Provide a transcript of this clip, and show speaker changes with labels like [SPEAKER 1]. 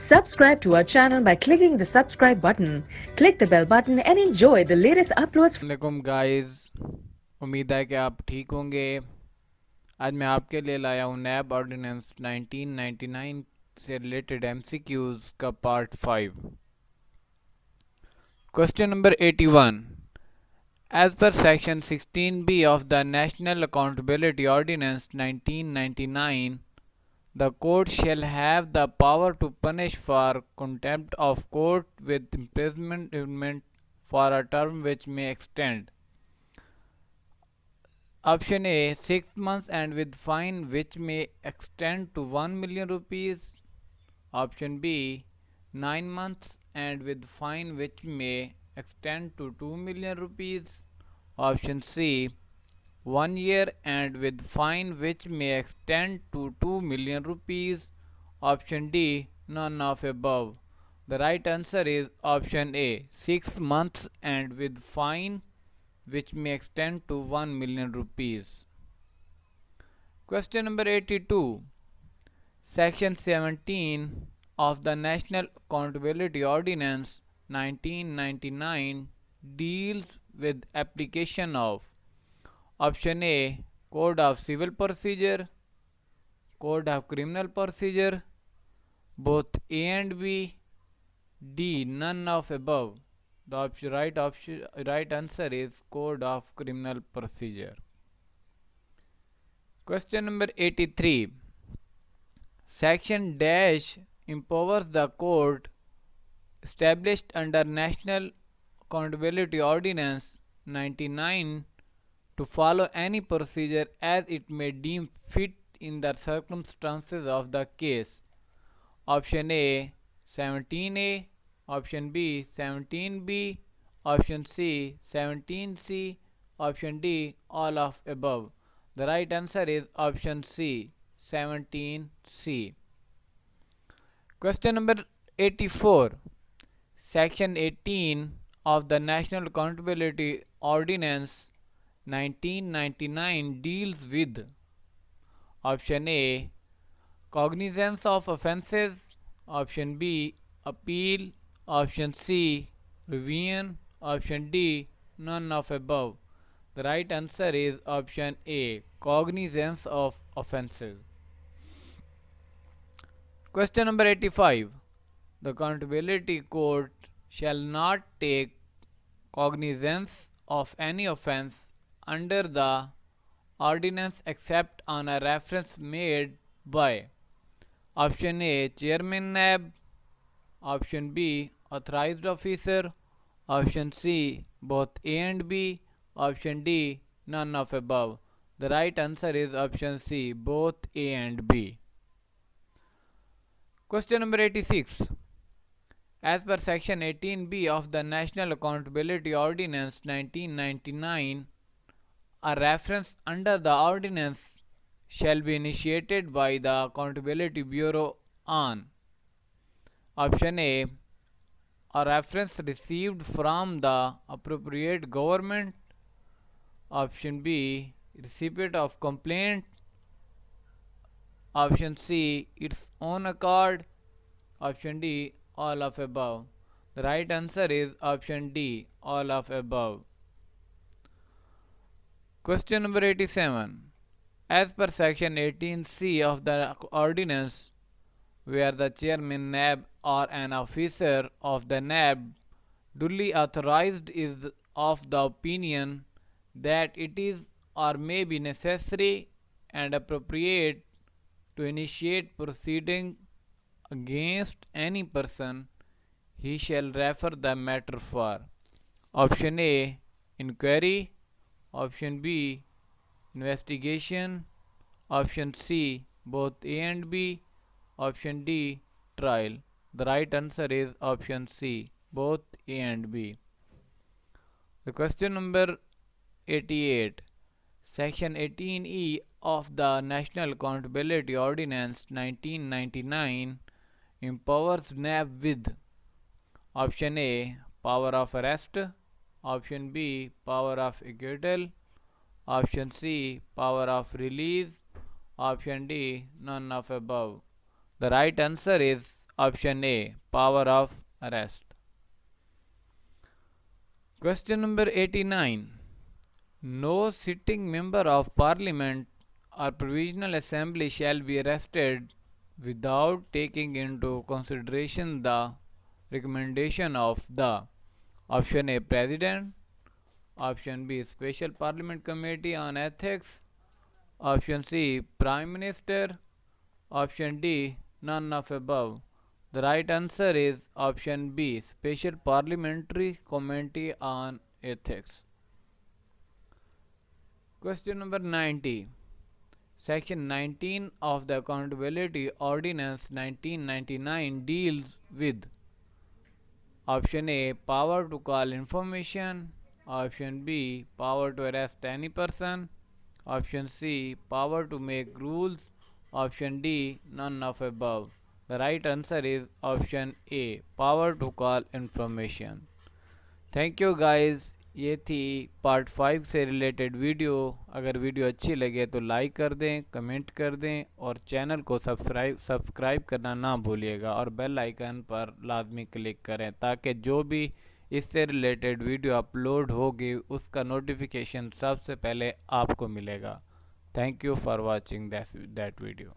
[SPEAKER 1] Subscribe to our channel by clicking the subscribe button. Click the bell button and enjoy the latest uploads.
[SPEAKER 2] वालेकुम guys, उम्मीद है कि आप ठीक होंगे। आज मैं आपके लिए लाया हूँ नैब ऑर्डिनेंस 1999 से रिलेटेड MCQs का पार्ट 5। Question number 81। एज पर section 16B of the national accountability ordinance 1999, the court shall have the power to punish for contempt of court with imprisonment for a term which may extend. Option A 6 months and with fine which may extend to 1 million rupees. Option B 9 months and with fine which may extend to 2 million rupees. Option C 1 year and with fine which may extend to 2 million rupees. Option D none of above. The right answer is option A 6 months and with fine which may extend to 1 million rupees. Question number 82. Section 17 of the National Accountability Ordinance 1999 deals with application of Option A Code of Civil Procedure, Code of Criminal Procedure, both A and B. D none of above. The right answer is Code of Criminal Procedure. Question number 83. Section dash empowers the court established under National Accountability Ordinance 99 to follow any procedure as it may deem fit in the circumstances of the case. Option A 17A, Option B 17B, Option C 17C, Option D all of above. The right answer is option C 17C. Question number 84. Section 18 of the National Accountability Ordinance 1999 deals with Option A cognizance of offences, Option B appeal, Option C revision, Option D none of above. The right answer is option A cognizance of offences. Question number 85. The Accountability Court shall not take cognizance of any offence under the ordinance except on a reference made by Option A Chairman NAB, Option B Authorized Officer, Option C both A and B, Option D none of above. The right answer is option C both A and B. Question number 86. As per section 18B of the National Accountability Ordinance 1999, a reference under the ordinance shall be initiated by the Accountability Bureau on Option A reference received from the appropriate government, Option B recipient of complaint, Option C its own accord, Option D all of above. The right answer is option D all of above. Question number 87. As per section 18C of the ordinance, where the chairman NAB or an officer of the NAB duly authorized is of the opinion that it is or may be necessary and appropriate to initiate proceeding against any person, he shall refer the matter for Option A inquiry, Option B investigation, Option C both A and B, Option D trial. The right answer is option C both A and B. The question number 88. Section 18E of the National Accountability Ordinance 1999 empowers NAB with Option A power of arrest, Option B power of acquittal, Option C power of release, Option D none of above. The right answer is Option A. Power of arrest. Question number 89. No sitting member of parliament or provisional assembly shall be arrested without taking into consideration the recommendation of the Option A. President. Option B. Special Parliament Committee on Ethics. Option C. Prime Minister. Option D. None of above. The right answer is option B. Special Parliamentary Committee on Ethics. Question number 90. Section 19 of the Accountability Ordinance 1999 deals with Option A. Power to call information. Option B. Power to arrest any person. Option C. Power to make rules. Option D. None of above. The right answer is option A. Power to call information. Thank you guys, ये थी part 5 से related video. अगर video अच्छी लगे तो like कर दें, comment कर दें और चैनल को सब्सक्राइब करना ना भूलिएगा और बेल आइकन पर लाजमी क्लिक करें ताकि जो भी इससे रिलेटेड वीडियो अपलोड होगी उसका नोटिफिकेशन सबसे पहले आपको मिलेगा। Thank you for watching that video.